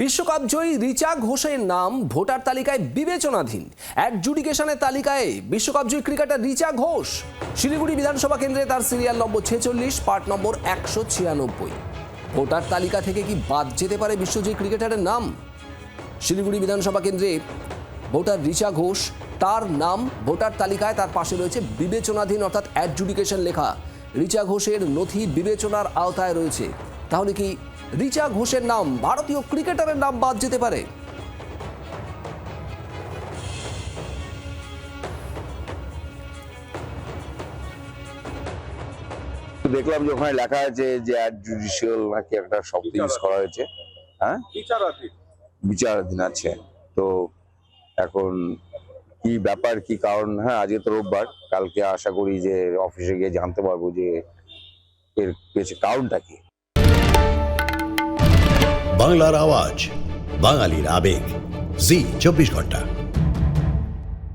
বিশ্বকাপ জয়ী রিচা ঘোষের নাম ভোটার তালিকায় বিবেচনাধীন। অ্যাডজুডিকেশনের তালিকায় বিশ্বকাপ জয়ী ক্রিকেটার রিচা ঘোষ। শিলিগুড়ি বিধানসভা কেন্দ্রে তার serial number 46, part number 196। Voter তালিকা থেকে কি বাদ যেতে পারে বিশ্বজয়ী ক্রিকেটারের নাম? শিলিগুড়ি বিধানসভা কেন্দ্রে ভোটার রিচা ঘোষ, তার নাম ভোটার তালিকায়, তার পাশে রয়েছে বিবেচনাধীন অর্থাৎ অ্যাডজুডিকেশন লেখা। রিচা ঘোষের নথি বিবেচনার আওতায় রয়েছে। তাহলে কি রিচা ঘোষের নাম, ভারতীয় ক্রিকেটারের নাম বাদ যেতে পারে? দেখলাম যে ওখানে লেখা আছে যে জুডিশিয়াল নাকি একটা শব্দ ইউজ করা হয়েছে। হ্যাঁ, বিচারাধীন আছে। তো এখন কি ব্যাপার, কি কারণ? হ্যাঁ, আজকে তো রোববার, কালকে আশা করি যে অফিসে গিয়ে জানতে পারবো যে এর পেছনে কারণটা কি। বাংলার আওয়াজ, বাঙালির আবেগ, জি 24 ঘন্টা।